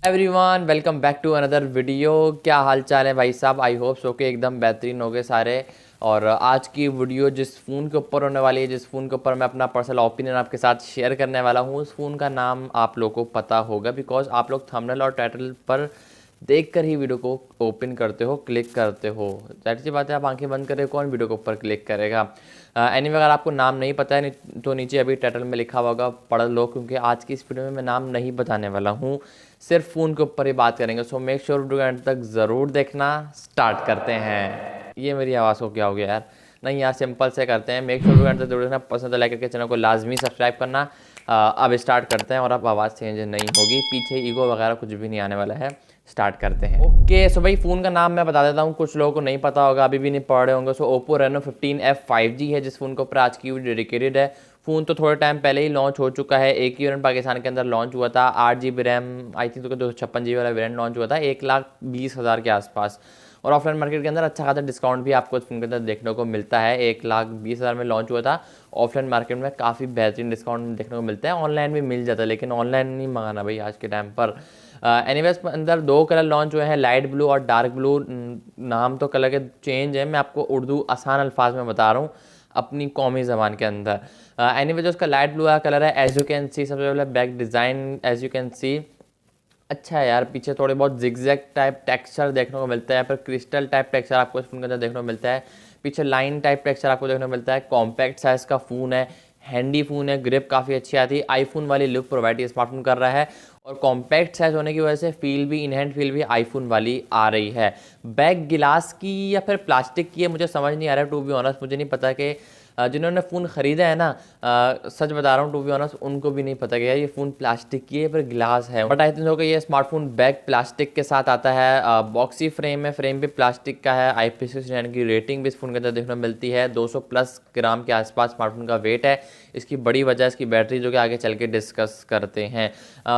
Everyone welcome back to another video. क्या हाल चाल है भाई साहब? आई होप सो के एकदम बेहतरीन हो गए सारे। और आज की वीडियो जिस फ़ोन के ऊपर होने वाली है, जिस फ़ोन के ऊपर मैं अपना पर्सनल ओपिनियन आपके साथ शेयर करने वाला हूँ, उस फ़ोन का नाम आप लोगों को पता होगा बिकॉज आप लोग थंबनेल और टाइटल पर देखकर ही वीडियो को ओपन करते हो, क्लिक करते हो। जाहिर सी बात है, आप आंखें बंद करें कौन वीडियो के ऊपर क्लिक करेगा। एनीवे अगर आपको नाम नहीं पता है तो नीचे अभी टाइटल में लिखा हुआ होगा, पढ़ लो, क्योंकि आज की इस वीडियो में मैं नाम नहीं बताने वाला हूँ, सिर्फ फ़ोन के ऊपर ही बात करेंगे। सो मेक श्योर वीडियो के एंड तक ज़रूर देखना। स्टार्ट करते हैं। ये मेरी आवाज़ को क्या हो गया यार? नहीं यार, सिंपल से करते हैं। मेक श्योर वीडियो एंड तक जरूर देखना, पसंद है लाइक करके चैनल को लाजमी सब्सक्राइब करना। अब स्टार्ट करते हैं और अब आवाज़ चेंज नहीं होगी, पीछे ईगो वगैरह कुछ भी नहीं आने वाला है। स्टार्ट करते हैं। ओके सो भाई, फ़ोन का नाम मैं बता देता हूँ, कुछ लोगों को नहीं पता होगा, अभी भी नहीं पढ़ रहे होंगे। सो ओप्पो रेनो 15F 5G है जिस फ़ोन के ऊपर आज की वीडियो डेडिकेटेड है। फ़ोन तो थोड़े टाइम पहले ही लॉन्च हो चुका है, एक ही वेरिएंट पाकिस्तान के अंदर लॉन्च हुआ था। 8 GB रैम, आई थिंक तो 256 GB वाला वेरिएंट लॉन्च हुआ था 1,20,000 के आसपास। और ऑफलाइन मार्केट के अंदर अच्छा खासा डिस्काउंट भी आपको इस फोन के अंदर देखने को मिलता है। 1,20,000 में लॉन्च हुआ था। ऑफलाइन मार्केट में काफ़ी बेहतरीन डिस्काउंट देखने को मिलता है, ऑनलाइन भी मिल जाता है, लेकिन ऑनलाइन नहीं मंगाना भाई आज के टाइम पर। एनीवेज अंदर दो कलर लॉन्च हुए हैं, लाइट ब्लू और डार्क ब्लू। नाम तो कलर के चेंज है, मैं आपको उर्दू आसान अल्फाज में बता रहा हूँ अपनी कौमी ज़बान के अंदर। एनीवे जो उसका लाइट ब्लू का कलर है, एज यू कैन सी, सबसे पहले back design as you can see अच्छा है यार। पीछे थोड़े बहुत जिगजैग टाइप टेक्सचर देखने को मिलता है, पर क्रिस्टल टाइप टेक्सचर आपको इस फोन के अंदर देखने को मिलता है। पीछे लाइन टाइप टेक्सचर आपको देखने को मिलता है। कॉम्पैक्ट साइज़ का फ़ोन है, हैंडी फ़ोन है, ग्रिप काफ़ी अच्छी आती है, आईफोन वाली लुक प्रोवाइड ये स्मार्टफोन कर रहा है। और कॉम्पैक्ट साइज़ होने की वजह से फील भी, इन हैंड फील भी आईफोन वाली आ रही है। बैक गिलास की या फिर प्लास्टिक की है, मुझे समझ नहीं आ रहा है टू बी ऑनेस्ट। मुझे नहीं पता कि जिन्होंने फ़ोन ख़रीदा है ना, सच बता रहा हूँ टू बी ऑनेस्ट, उनको भी नहीं पता कि यार ये फ़ोन प्लास्टिक की है पर ग्लास है। बट आई थिंक कि ये स्मार्टफोन बैक प्लास्टिक के साथ आता है। बॉक्सी फ्रेम है, फ्रेम भी प्लास्टिक का है। IP69 की रेटिंग भी इस फोन के अंदर देखने को मिलती है। 200+ ग्राम के आसपास स्मार्टफोन का वेट है। इसकी बड़ी वजह इसकी बैटरी, जो कि आगे चल के डिस्कस करते हैं।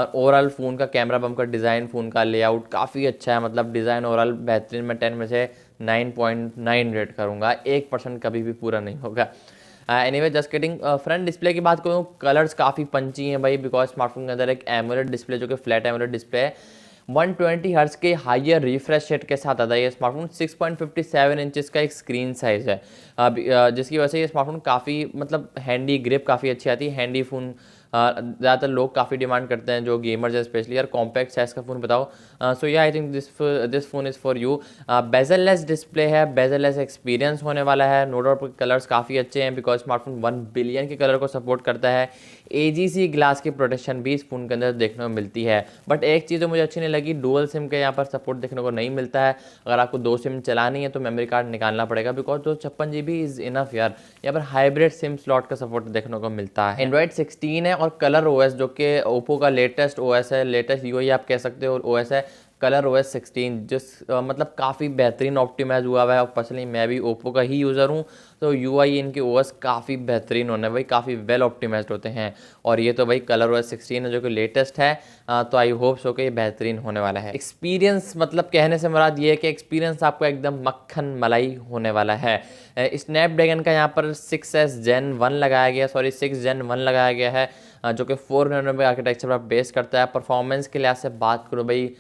ओवरऑल फ़ोन का कैमरा बम का डिज़ाइन, फ़ोन का लेआउट काफ़ी अच्छा है, मतलब डिज़ाइन ओवरऑल बेहतरीन। मैं 10 में से 9.9 रेट करूँगा, 1% कभी भी पूरा नहीं होगा। Anyway just kidding. Front display की बात करूँ, कलर्स काफ़ी पंची हैं भाई, बिकॉज स्मार्टफोन के अंदर एक एमोलेड डिस्प्ले, जो कि फ्लैट एमोलेड डिस्प्ले है, 120 हर्ट्ज के हायर रिफ्रेश रेट के साथ आता है। ये स्मार्टफोन 6.57 इंचेस का एक स्क्रीन साइज़ है, जिसकी वजह से ये स्मार्टफोन काफ़ी, मतलब हैंडी, ग्रिप काफ़ी अच्छी आती है। हैंडी फ़ोन ज़्यादातर लोग काफ़ी डिमांड करते हैं, जो गेमर्स है स्पेशली। यार कॉम्पैक्ट साइज़ का फ़ोन बताओ। सो या I think this phone is for you. Bezel-less display है, बेजललेस एक्सपीरियंस होने वाला है। नो डाउट कलर्स काफ़ी अच्छे हैं, बिकॉज स्मार्टफोन 1 बिलियन के कलर को सपोर्ट करता है। AGC ग्लास की प्रोटेक्शन भी इस फोन के अंदर देखने को मिलती है। बट एक चीज़ जो मुझे अच्छी नहीं लगी, डुअल सिम के यहाँ पर सपोर्ट देखने को नहीं मिलता है। अगर आपको 2 सिम चलानी है तो मेमोरी कार्ड निकालना पड़ेगा, बिकॉज 256 GB इज़ इनफ यार। यहाँ पर हाइब्रिड सिम स्लॉट का सपोर्ट देखने को मिलता है। एंड्रॉइड 16 है और कलर OS, जो कि ओप्पो का लेटेस्ट OS है, लेटेस्ट UI आप कह सकते हो OS है, कलर OS 16, जिस मतलब काफ़ी बेहतरीन ऑप्टिमाइज हुआ है। और पर्सनली मैं भी ओप्पो का ही यूज़र हूँ, तो UI इनके OS काफ़ी बेहतरीन होने भाई, काफ़ी वेल ऑप्टिमाइज्ड होते हैं। और ये तो भाई कलर OS 16 है, जो कि लेटेस्ट है, तो आई होप सो कि ये बेहतरीन होने वाला है। एक्सपीरियंस, मतलब कहने से मुराद ये है कि एक्सपीरियंस आपको एकदम मक्खन मलाई होने वाला है। स्नैपड्रैगन का यहाँ पर 6S Gen 1 लगाया गया, सॉरी 6 Gen 1 लगाया गया है, जो कि 400 आर्किटेक्चर पर बेस करता है। परफॉर्मेंस के लिहाज से बात करो भाई,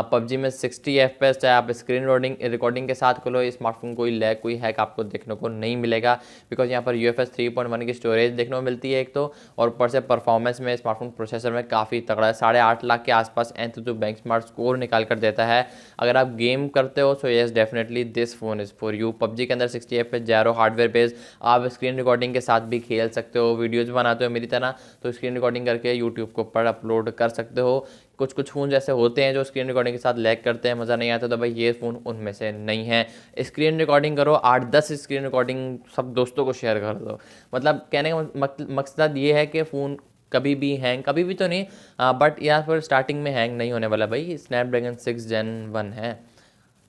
PUBG में 60 FPS है, आप स्क्रीन रिकॉर्डिंग के साथ खोलो स्मार्टफोन, कोई लैग, कोई हैक आपको देखने को नहीं मिलेगा, बिकॉज यहाँ पर UFS 3.1 की स्टोरेज देखने को मिलती है एक तो, और ऊपर से परफॉर्मेंस में स्मार्टफोन प्रोसेसर में काफ़ी तगड़ा है। 8.5 लाख के आसपास Antutu बेंचमार्क स्कोर निकाल कर देता है। अगर आप गेम करते हो so yes definitely this phone is for you. PUBG के अंदर 60 FPS जैरो हार्डवेयर बेस्ड, आप स्क्रीन रिकॉर्डिंग के साथ भी खेल सकते हो। वीडियोज़ बनाते हो मेरी तरह तो स्क्रीन रिकॉर्डिंग करके यूट्यूब के ऊपर अपलोड कर सकते हो। कुछ कुछ फ़ोन जैसे होते हैं जो स्क्रीन रिकॉर्डिंग के साथ लैग करते हैं, मज़ा नहीं आता, तो भाई ये फ़ोन उनमें से नहीं है। स्क्रीन रिकॉर्डिंग करो, 8-10 स्क्रीन रिकॉर्डिंग सब दोस्तों को शेयर कर दो। मतलब कहने का मकसद ये है कि फ़ोन कभी भी हैंग, कभी भी तो नहीं, बट यहाँ पर स्टार्टिंग में हैंग नहीं होने वाला भाई। स्नैपड्रैगन 6 Gen 1 है,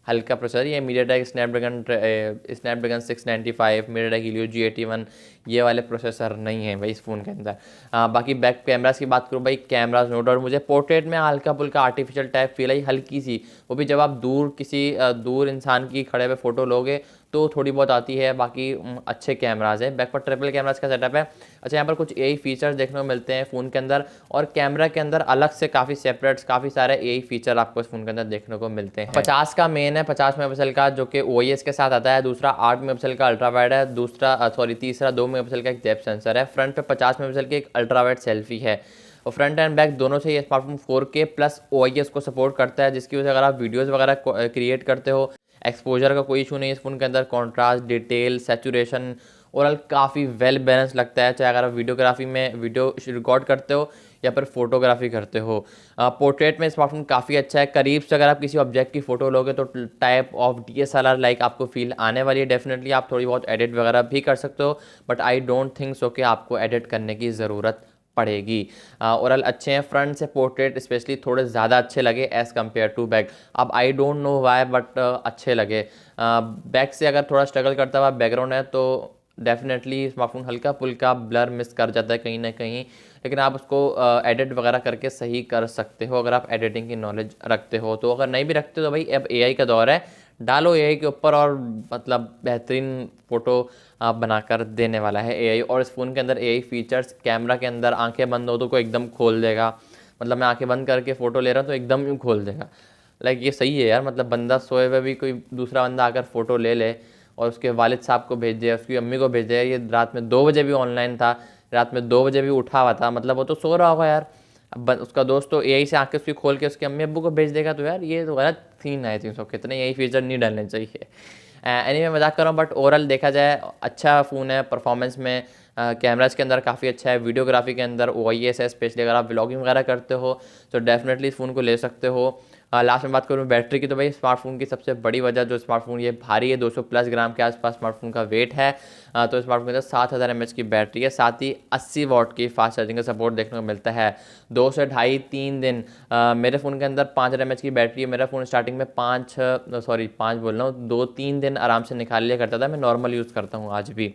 हल्का प्रोसेसर। ये MediaTek Snapdragon 695, MediaTek Helio G81, ये वाले प्रोसेसर नहीं है भाई इस फ़ोन के अंदर। बाकी बैक कैमरास की बात करूँ भाई, कैमराज नो डाउट मुझे पोर्ट्रेट में हल्का फुल्का आर्टिफिशियल टाइप फील आई, हल्की सी, वो भी जब आप दूर किसी दूर इंसान की खड़े हुए फ़ोटो लोगे तो थोड़ी बहुत आती है। बाकी अच्छे कैमराज है, बैक पर ट्रिपल कैमराज का सेटअप है। अच्छा, यहाँ पर कुछ एआई फीचर्स देखने को मिलते हैं फ़ोन के अंदर, और कैमरा के अंदर अलग से काफ़ी सेपरेट काफ़ी सारे एआई फीचर आपको इस फ़ोन के अंदर देखने को मिलते हैं। 50 का मेन है, 50 मेगापिक्सल का, जो कि ओएस के साथ आता है। दूसरा 8 मेगापिक्सल का अल्ट्रा वाइड है, तीसरा 2 मेगापिक्सल का एक डेप्थ सेंसर है। फ्रंट पे 50 मेगापिक्सल की एक अल्ट्रा वाइड सेल्फी है, और फ्रंट एंड बैक दोनों से ये स्मार्टफोन 4K प्लस OIS को सपोर्ट करता है, जिसकी वजह से अगर आप वीडियोस वगैरह क्रिएट करते हो, एक्सपोजर का कोई इशू नहीं है इस फ़ोन के अंदर। कॉन्ट्रास्ट, डिटेल, सैचुरेशन ओवरऑल काफ़ी वेल बैलेंस लगता है, चाहे अगर आप वीडियोग्राफी में वीडियो रिकॉर्ड करते हो या फिर फोटोग्राफी करते हो। पोर्ट्रेट में स्मार्टफोन काफ़ी अच्छा है। करीब से अगर आप किसी ऑब्जेक्ट की फ़ोटो लोगे तो टाइप ऑफ DSLR लाइक आपको फील आने वाली है। डेफिनेटली आप थोड़ी बहुत एडिट वगैरह भी कर सकते हो, but I don't think so कि आपको एडिट करने की ज़रूरत पड़ेगी। ओवरऑल अच्छे हैं, फ्रंट से पोर्ट्रेट स्पेशली थोड़े ज़्यादा अच्छे लगे एज़ कम्पेयर टू बैक। अब I don't know why but अच्छे लगे। बैक से अगर थोड़ा स्ट्रगल करता हुआ बैकग्राउंड है तो डेफिनेटली स्मार्टफोन हल्का फुल्का ब्लर मिस कर जाता है कहीं ना कहीं, लेकिन आप उसको एडिट वगैरह करके सही कर सकते हो अगर आप एडिटिंग की नॉलेज रखते हो तो। अगर नहीं भी रखते तो भाई अब एआई का दौर है, डालो एआई के ऊपर और मतलब बेहतरीन फ़ोटो बनाकर देने वाला है एआई। और इस फ़ोन के अंदर एआई फीचर्स, कैमरा के अंदर आंखें बंद हो तो को एकदम खोल देगा, मतलब मैं आंखें बंद करके फ़ोटो ले रहा हूँ तो एकदम यूँ खोल देगा। लाइक ये सही है यार, मतलब बंदा सोए हुए भी कोई दूसरा बंदा आकर फ़ोटो ले ले और उसके वालिद साहब को भेज दे, उसकी अम्मी को भेज दे। ये रात में 2 बजे भी ऑनलाइन था, रात में 2 बजे भी उठा हुआ था, मतलब वो तो सो रहा होगा यार। अब उसका दोस्त तो एआई से आंखें उसकी खोल के उसके अम्मी अब्बू को भेज देगा, तो यार ये तो गलत सीन है। 300 कितने यही फीचर नहीं डालने चाहिए। एनीवे मजाक कर रहा हूँ, बट ओवरऑल देखा जाए अच्छा फ़ोन है। परफॉर्मेंस में कैमराज के अंदर काफ़ी अच्छा है, वीडियोग्राफी के अंदर OIS है, स्पेशली अगर आप व्लॉगिंग वगैरह करते हो तो डेफिनेटली इस फ़ोन को ले सकते हो। लास्ट में बात करूँ बैटरी की, तो भाई स्मार्टफोन की सबसे बड़ी वजह जो स्मार्टफोन ये भारी है, 200+ ग्राम के आसपास स्मार्टफोन का वेट है। तो स्मार्टफोन के अंदर 7000 mAh की बैटरी है, साथ ही 80 वाट की फास्ट चार्जिंग का सपोर्ट देखने को मिलता है। 2 से ढाई 3 दिन मेरे फ़ोन के अंदर 5000 mAh की बैटरी है। मेरा फ़ोन स्टार्टिंग में 5 बोल रहा हूँ 2-3 दिन आराम से निकाल लिया करता था। मैं नॉर्मल यूज़ करता हूँ आज भी।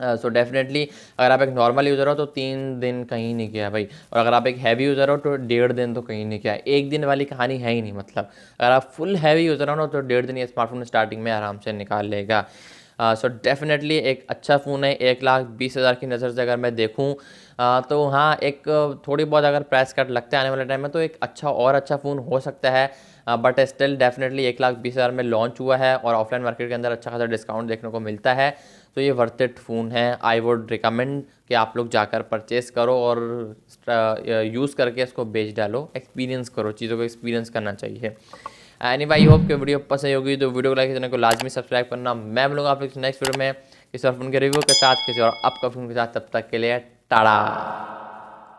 सो डेफिनेटली अगर आप एक नॉर्मल यूज़र हो तो 3 दिन कहीं नहीं गया भाई, और अगर आप एक हैवी यूज़र हो तो 1.5 दिन तो कहीं नहीं गया। एक दिन वाली कहानी है ही नहीं, मतलब अगर आप फुल हैवी यूज़र हो ना तो 1.5 दिन ये स्मार्टफोन स्टार्टिंग में आराम से निकाल लेगा। सो डेफिनेटली एक अच्छा फ़ोन है। 1,20,000 की नज़र से अगर मैं देखूँ तो हाँ, एक थोड़ी बहुत अगर प्राइस कट लगता है आने वाले टाइम में तो एक अच्छा फ़ोन हो सकता है, बट स्टिल डेफिनेटली 1,20,000 में लॉन्च हुआ है और ऑफलाइन मार्केट के अंदर अच्छा खासा डिस्काउंट देखने को मिलता है। तो ये वर्थ इट फ़ोन है। आई वुड रिकमेंड कि आप लोग जाकर परचेज़ करो और यूज़ करके इसको बेच डालो, एक्सपीरियंस करो, चीज़ों को एक्सपीरियंस करना चाहिए। एनीवे आई होप कि वीडियो पसंद होगी तो वीडियो को लाइक चैनल को लाजमी सब्सक्राइब करना। मैं मिलूंगा आप लोग नेक्स्ट वीडियो में किसी और फ़ोन के रिव्यू के साथ, किसी और आपका फ़ोन के साथ। तब तक के लिए टाटा।